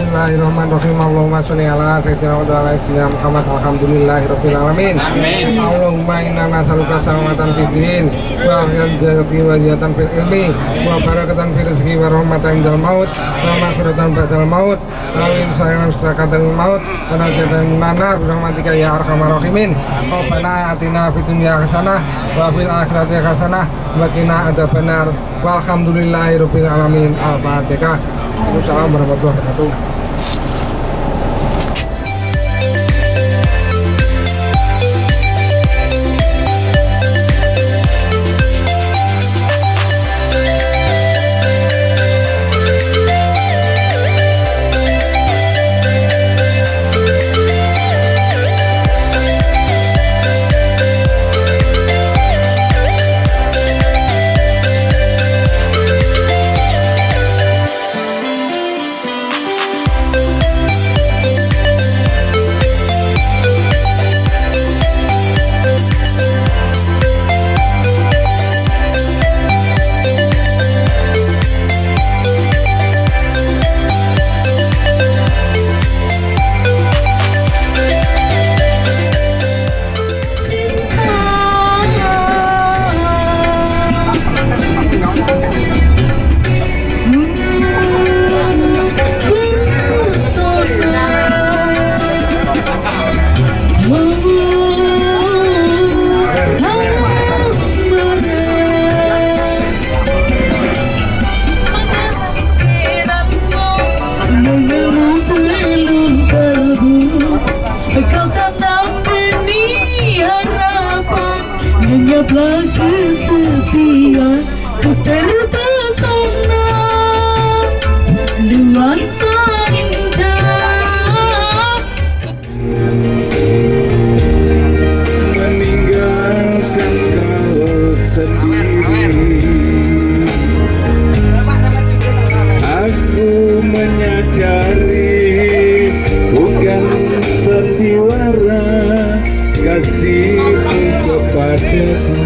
Bismillahirrahmanirrahim. Allahumma sholli ala sayyidina Muhammad. Alhamdulillahirabbil alamin. Amin. Allahumma inna nas'aluka salamatan fid din wa hidayatan wa ziyadatan fil ilmi wa barakatan fil rizqi wa rahmatan indal maut wa maghfiratan ba'dal maut wa insa'an sakatan maut wa najatan minan nar bi rahmatika ya arhamar rahimin. Rabbana atina fid dunya hasanah wa fil akhirati hasanah wa qina adzabannar. Walhamdulillahirabbil alamin. Al-Fatihah. Assalamualaikum warahmatullahi wabarakatuh. Menyeblah kesepian ku terpesona nuansa indah meninggalkan kau sendiri. Aku menyadari bukan sandiwara kasihku kepadaku.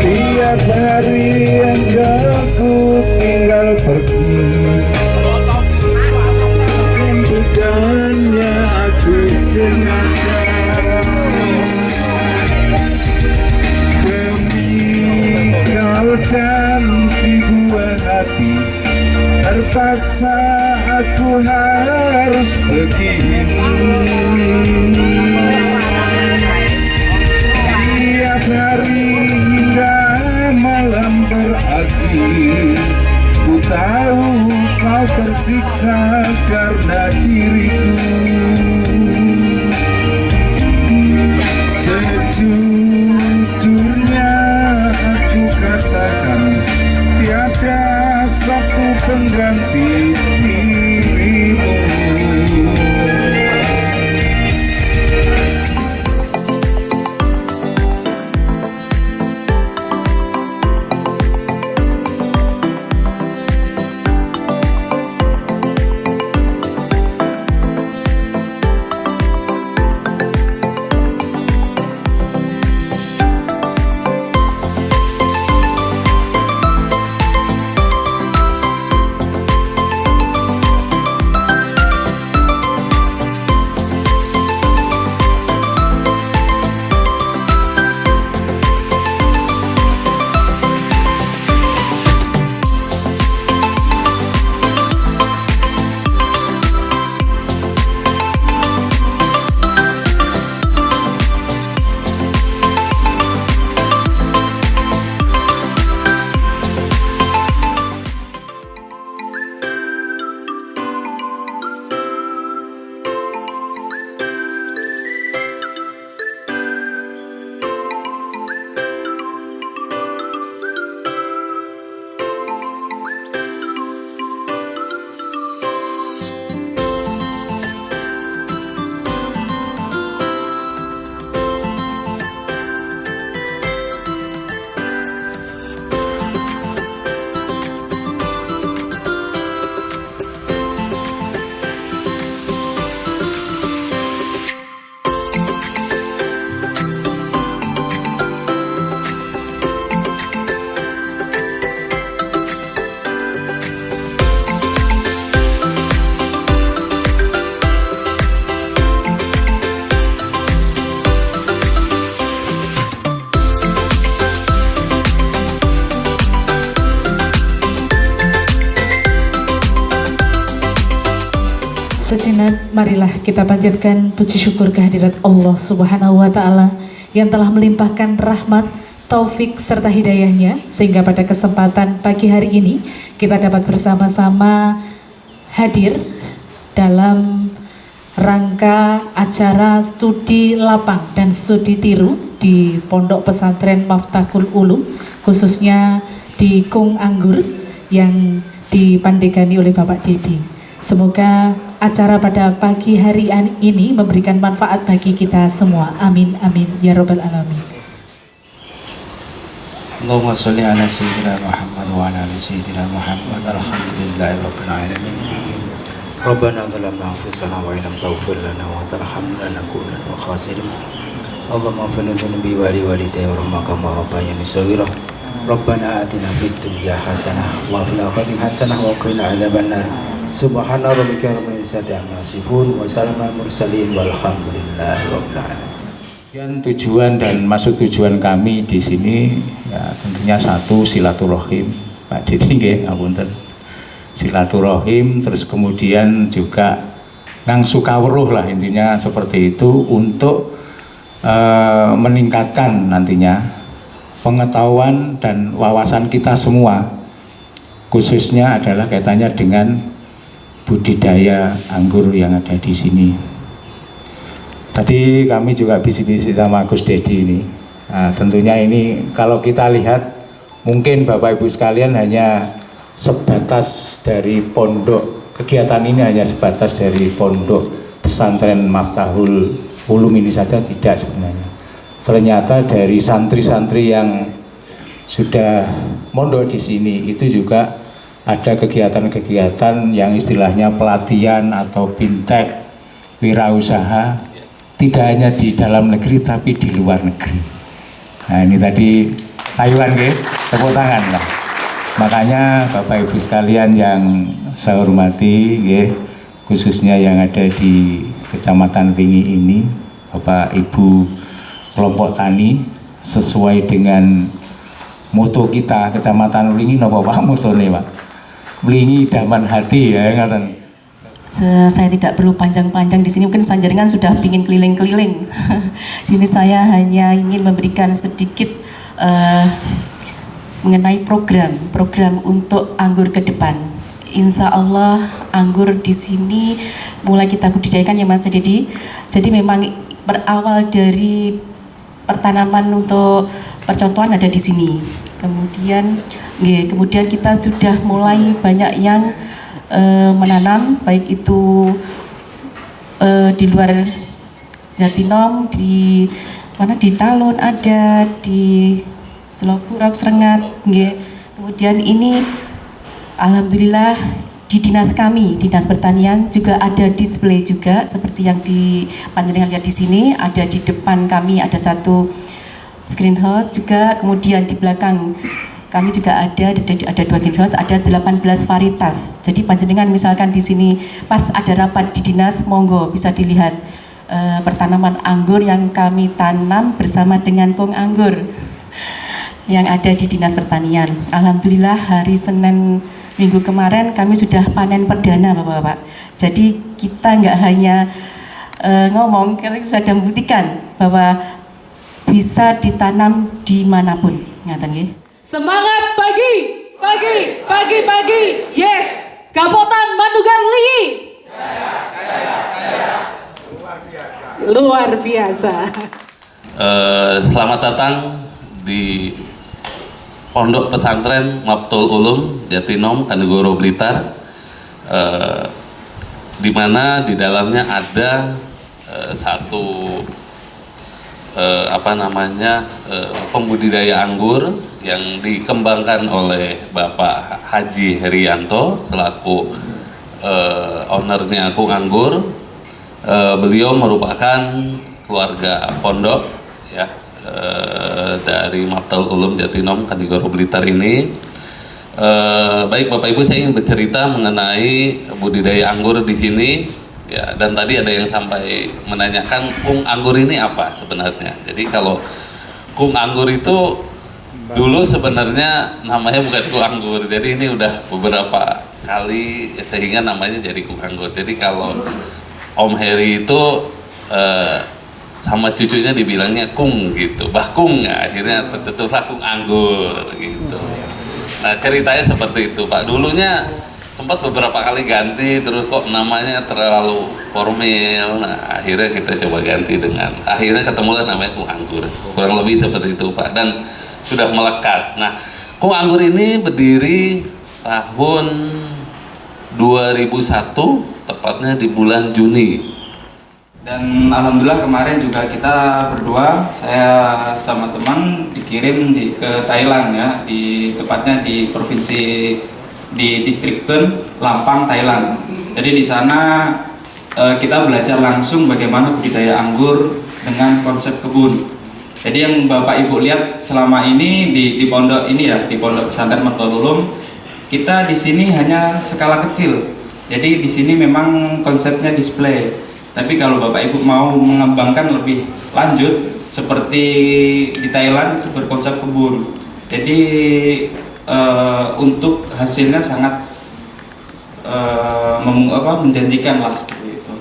Tiap hari engkau ku tinggal pergi, bukannya aku sengaja. Demi kau dan si buah hati, terpaksa aku harus begini. Tiap hari hingga malam berakhir, ku tahu kau tersiksa karena diriku. Sejujurnya aku katakan, tiada satu pengganti dirimu. Sejenak marilah kita panjatkan puji syukur kehadirat Allah Subhanahu wa taala yang telah melimpahkan rahmat, taufik serta hidayahnya sehingga pada kesempatan pagi hari ini kita dapat bersama-sama hadir dalam rangka acara studi lapang dan studi tiru di Pondok Pesantren Miftahul Ulum, khususnya di Kung Anggur yang dipandegani oleh Bapak Dedi. Semoga acara pada pagi hari ini memberikan manfaat bagi kita semua. Amin, amin, ya Rabbal Alamin. Allahumma sholli ala sayyidina Muhammad wa ala ali sayyidina Muhammad. Alhamdulillahi rabbil alamin. Rabbana zalamna anfusana wa illam taghfir lana wa tarhamna lanakunanna minal khasirin. Allahumma ighfir lana dhunubi wa li walidayya warhamhuma kama rabbayani shaghira. Rabbana atina fid dunya hasanah wa fil akhirati hasanah wa qina adzabannar. Subhana rabbika rabbil izzati amma yasifun wa salamun alal mursalin walhamdulillahi rabbil alamin. Tujuan dan maksud tujuan kami di sini ya tentunya satu silaturahim, Pak Dedi nggih ngapunten. Silaturahim, terus kemudian juga ngangsu kawruh lah, intinya seperti itu untuk meningkatkan nantinya pengetahuan dan wawasan kita semua, khususnya adalah kaitannya dengan budidaya anggur yang ada di sini. Tadi kami juga bisik-bisik sama Gus Dedi ini. Nah, tentunya ini kalau kita lihat mungkin Bapak Ibu sekalian hanya sebatas dari pondok, kegiatan ini hanya sebatas dari Pondok Pesantren Miftahul Ulum ini saja, tidak sebenarnya. Ternyata dari santri-santri yang sudah mondok di sini itu juga ada kegiatan-kegiatan yang istilahnya pelatihan atau bintek wirausaha, tidak hanya di dalam negeri tapi di luar negeri. Nah ini tadi Taiwan nggih, tepuk tangan lah. Makanya Bapak Ibu sekalian yang saya hormati nggih, khususnya yang ada di Kecamatan Ringi ini, Bapak Ibu kelompok tani, sesuai dengan moto kita Kecamatan Ringi napa Pak motone Pak? Melingi daman hati ya ngaten. Saya tidak perlu panjang-panjang di sini, mungkin sanjaringan sudah pingin keliling-keliling. Ini saya hanya ingin memberikan sedikit mengenai program untuk anggur ke depan. Insya Allah anggur di sini mulai kita budidayakan ya Mas Dedi. Jadi memang berawal dari pertanaman untuk percontohan ada di sini. Kemudian kita sudah mulai banyak yang menanam, baik itu di luar Jatinom, di mana di Talun ada, di Selopurok, Serengat, kemudian ini alhamdulillah di dinas kami, dinas pertanian juga ada display juga seperti yang di panjenengan lihat di sini, ada di depan kami ada satu greenhouse juga, kemudian di belakang kami juga ada 2 greenhouse, ada 18 varietas. Jadi panjenengan misalkan di sini pas ada rapat di dinas, monggo bisa dilihat pertanaman anggur yang kami tanam bersama dengan Kung Anggur yang ada di dinas pertanian. Alhamdulillah hari Senin minggu kemarin kami sudah panen perdana Bapak-bapak. Jadi kita nggak hanya ngomong, kita sudah membuktikan bahwa bisa ditanam dimanapun. Ngaten nggih. Semangat pagi, yes, Kabupaten Bandungan Lingi. Luar biasa. Selamat datang di Pondok Pesantren Miftahul Ulum Jatinom, Kanigoro, Blitar, di mana di dalamnya ada satu pembudidaya anggur yang dikembangkan oleh Bapak Haji Herianto selaku ownernya Kung Anggur. Beliau merupakan keluarga pondok ya dari Miftahul Ulum Jatinom Kanigoro Blitar ini. Baik Bapak Ibu, saya ingin bercerita mengenai budidaya anggur di sini ya, dan tadi ada yang sampai menanyakan Kung Anggur ini apa sebenarnya. Jadi kalau Kung Anggur itu dulu sebenarnya namanya bukan Kung Anggur, jadi ini udah beberapa kali sehingga namanya jadi Kung Anggur. Jadi kalau Om Heri itu sama cucunya dibilangnya Kung gitu, Bah Kung, ya, akhirnya tertulislah Kung Anggur gitu. Nah ceritanya seperti itu Pak. Dulunya sempat beberapa kali ganti, terus kok namanya terlalu formal. Nah akhirnya kita coba ganti dengan, akhirnya ketemulah namanya Kung Anggur. Kurang lebih seperti itu Pak, dan sudah melekat. Nah Kung Anggur ini berdiri tahun 2001, tepatnya di bulan Juni. Dan alhamdulillah kemarin juga kita berdua, saya sama teman dikirim ke Thailand ya, tepatnya di provinsi di distrik Tuen, Lampang, Thailand. Jadi di sana kita belajar langsung bagaimana budidaya anggur dengan konsep kebun. Jadi yang Bapak Ibu lihat selama ini di pondok ini ya, di Pondok Pesantren Mertoul Ulum, kita di sini hanya skala kecil. Jadi di sini memang konsepnya display. Tapi kalau Bapak Ibu mau mengembangkan lebih lanjut, seperti di Thailand itu berkonsep kebun. Jadi untuk hasilnya sangat menjanjikan lah seperti itu.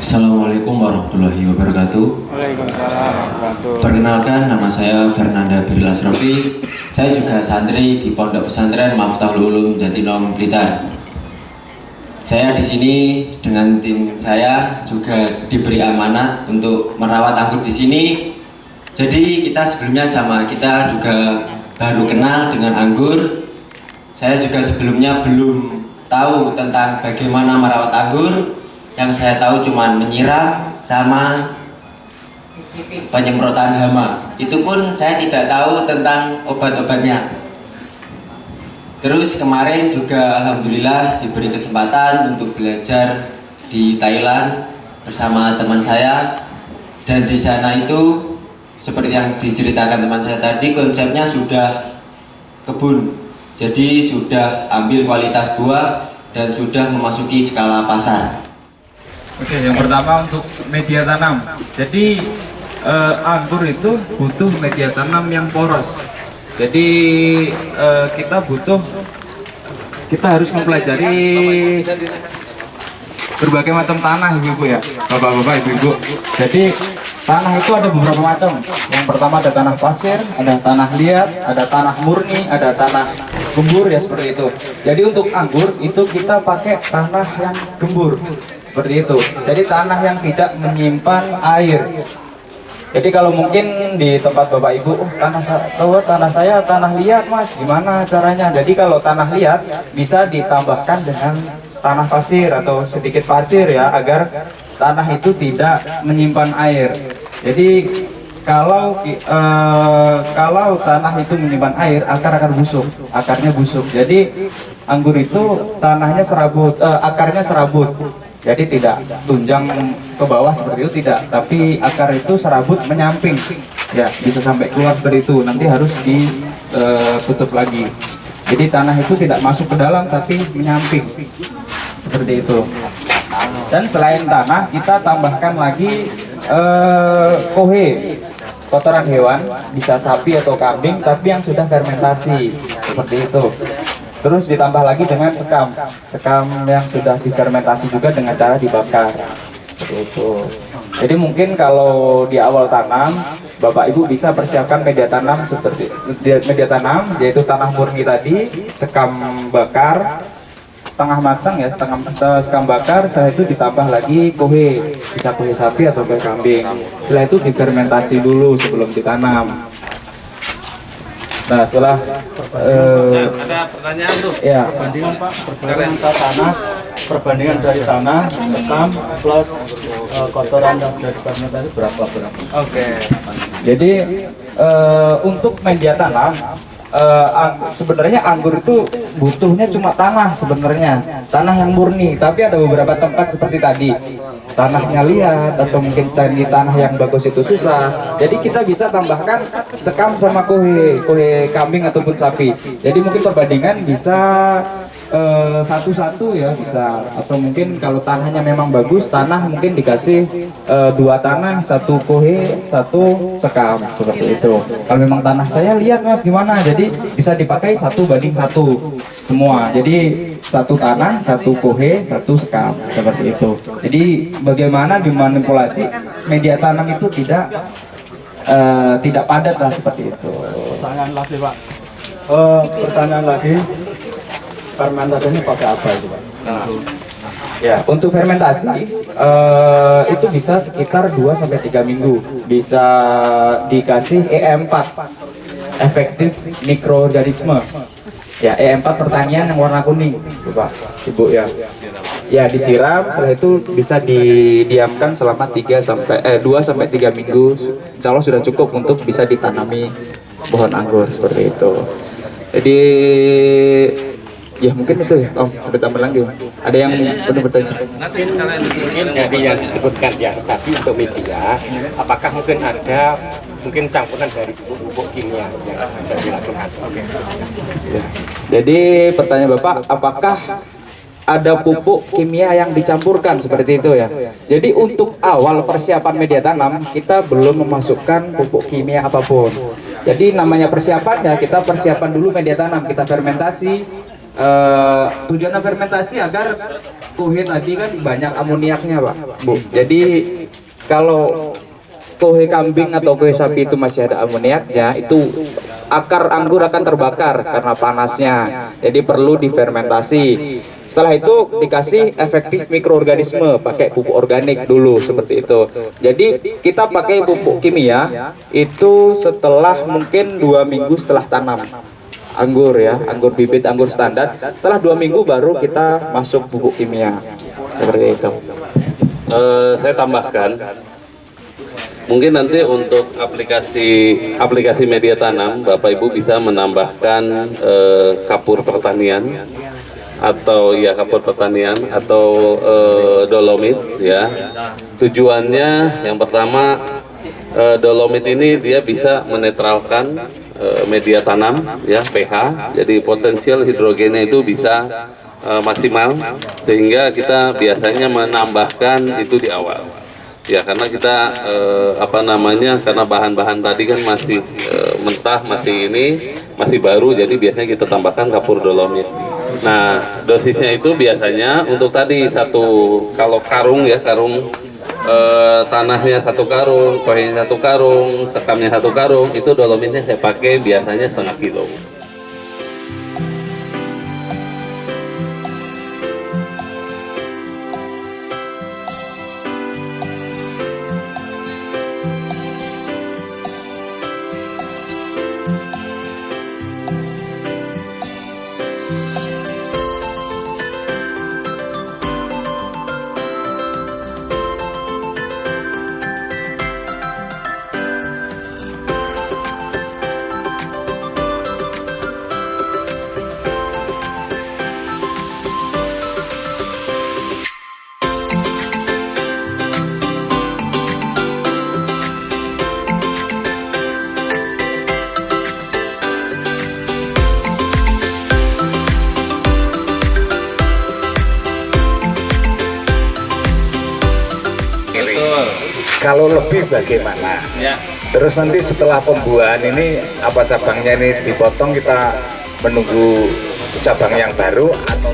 Assalamualaikum warahmatullahi wabarakatuh. Perkenalkan, nama saya Fernanda Biril Asrofi. Saya juga santri di Pondok Pesantren Miftahul Ulum Jatinom Blitar. Saya di sini dengan tim saya juga diberi amanat untuk merawat anggur di sini. Jadi kita sebelumnya kita juga baru kenal dengan anggur. Saya juga sebelumnya belum tahu tentang bagaimana merawat anggur. Yang saya tahu cuma menyiram sama penyemprotan hama. Itu pun saya tidak tahu tentang obat-obatnya. Terus kemarin juga alhamdulillah diberi kesempatan untuk belajar di Thailand bersama teman saya, dan di sana itu seperti yang diceritakan teman saya tadi, konsepnya sudah kebun. Jadi sudah ambil kualitas buah dan sudah memasuki skala pasar. Oke, yang pertama untuk media tanam. Jadi anggur itu butuh media tanam yang poros. Jadi kita harus mempelajari berbagai macam tanah, ibu-ibu ya, bapak-bapak, ibu-ibu. Jadi tanah itu ada beberapa macam. Yang pertama ada tanah pasir, ada tanah liat, ada tanah murni, ada tanah gembur ya, seperti itu. Jadi untuk anggur itu kita pakai tanah yang gembur, seperti itu. Jadi tanah yang tidak menyimpan air. Jadi kalau mungkin di tempat Bapak Ibu, tanah saya tanah liat Mas, gimana caranya? Jadi kalau tanah liat bisa ditambahkan dengan tanah pasir atau sedikit pasir ya, agar tanah itu tidak menyimpan air. Jadi kalau tanah itu menyimpan air, akan busuk, akarnya busuk. Jadi anggur itu tanahnya serabut, akarnya serabut. Jadi tidak tunjang ke bawah seperti itu, tidak, tapi akar itu serabut menyamping ya, bisa sampai keluar seperti itu. Nanti harus ditutup lagi. Jadi tanah itu tidak masuk ke dalam tapi menyamping seperti itu. Dan selain tanah kita tambahkan lagi kohe, kotoran hewan, bisa sapi atau kambing tapi yang sudah fermentasi seperti itu. Terus ditambah lagi dengan sekam yang sudah difermentasi juga dengan cara dibakar. Itu. Jadi mungkin kalau di awal tanam, Bapak Ibu bisa persiapkan media tanam seperti yaitu tanah murni tadi, sekam bakar setengah matang ya, sekam bakar. Setelah itu ditambah lagi kohe, bisa kohe sapi atau kohe kambing. Setelah itu difermentasi dulu sebelum ditanam. Nah setelah ada pertanyaan tuh ya, perbandingan Pak, perbandingan dari tanah, sekam plus kotoran yang sudah difermentasi berapa? Oke. Jadi untuk media tanam, sebenarnya anggur itu butuhnya cuma tanah sebenarnya, tanah yang murni. Tapi ada beberapa tempat seperti tadi tanahnya liat atau mungkin cari tanah yang bagus itu susah. Jadi kita bisa tambahkan sekam sama kohe kambing ataupun sapi. Jadi mungkin perbandingan bisa satu-satu ya bisa, atau mungkin kalau tanahnya memang bagus, tanah mungkin dikasih 2 tanah, 1 kohe 1 sekam seperti itu. Kalau memang tanah saya lihat mas gimana, jadi bisa dipakai 1 banding 1 semua, jadi 1 tanah 1 kohe 1 sekam seperti itu. Jadi bagaimana dimanipulasi media tanam itu tidak padat lah seperti itu. Pertanyaan lagi Pak, pertanyaan lagi, fermentasinya pakai apa itu Pak? Ya, untuk fermentasi itu bisa sekitar 2-3 minggu. Bisa dikasih EM4, efektif mikroorganisme. Ya, EM4 pertanian yang warna kuning, Pak, Ibu ya. Ya, disiram, setelah itu bisa didiamkan selama 2-3 minggu. Insya Allah sudah cukup untuk bisa ditanami pohon anggur seperti itu. Jadi ya mungkin itu ya. Oh, ada tambah lagi. Ada yang perlu bertanya? Mungkin dari yang disebutkan ya tadi untuk media, apakah mungkin ada campuran dari pupuk kimia yang bisa dilakukan? Oke. Ya. Jadi pertanyaan Bapak, apakah ada pupuk kimia yang dicampurkan seperti itu ya? Jadi untuk awal persiapan media tanam kita belum memasukkan pupuk kimia apapun. Jadi namanya persiapan ya, kita persiapan dulu media tanam, kita fermentasi. Tujuannya fermentasi agar kohe tadi kan banyak amoniaknya Pak, Bu. Jadi kalau kohe kambing atau kohe sapi itu masih ada amoniaknya, itu akar anggur akan terbakar karena panasnya. Jadi perlu difermentasi. Setelah itu dikasih efektif mikroorganisme, pakai pupuk organik dulu seperti itu. Jadi kita pakai pupuk kimia itu setelah mungkin 2 minggu setelah tanam anggur ya, anggur bibit, anggur standar. Setelah 2 minggu baru kita masuk pupuk kimia seperti itu. Saya tambahkan, mungkin nanti untuk aplikasi media tanam, Bapak Ibu bisa menambahkan kapur pertanian atau dolomit ya. Tujuannya yang pertama, dolomit ini dia bisa menetralkan media tanam ya, pH, jadi potensial hidrogennya itu bisa maksimal, sehingga kita biasanya menambahkan itu di awal ya, karena kita karena bahan-bahan tadi kan masih mentah, masih baru, jadi biasanya kita tambahkan kapur dolomit. Nah, dosisnya itu biasanya untuk tadi kalau karung tanahnya 1 karung, kohenya 1 karung, sekamnya 1 karung, itu dolomitnya saya pakai biasanya 1/2 kilo. Kalau lebih bagaimana? Ya. Terus nanti setelah pembuahan ini apa cabangnya ini dipotong, kita menunggu cabang yang baru atau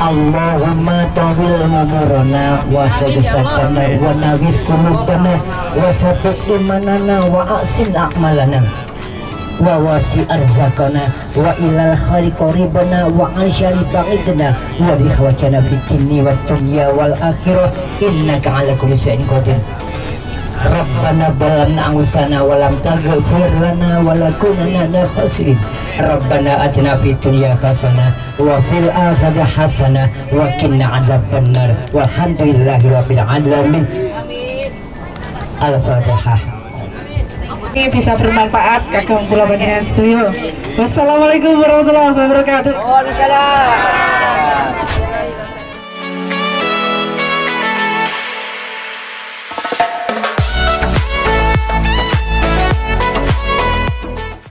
Allahumma tawil umurana wa sabisatana wa nawir qulubana wa safiq imanana wa ahsin a'malana wa wasi arzakana wa ilal khari qaribana wa ansyari ba'idana wa bi khawajana fid dini wa dunya wal akhirah innaka ala kulli syai'in qadir. Rabbana balamna angusana walam taghfir lana walakunana minal khasirin. Rabbana atina fid dunya hasanah wa fil akhirati hasanah wa qina adzabannar. Walhamdulillahi rabbil alamin. Al-Fatihah. Ini bisa bermanfaat kakang kula panjenengan setuju. Wassalamualaikum warahmatullahi wabarakatuh. Waalaikumsalam.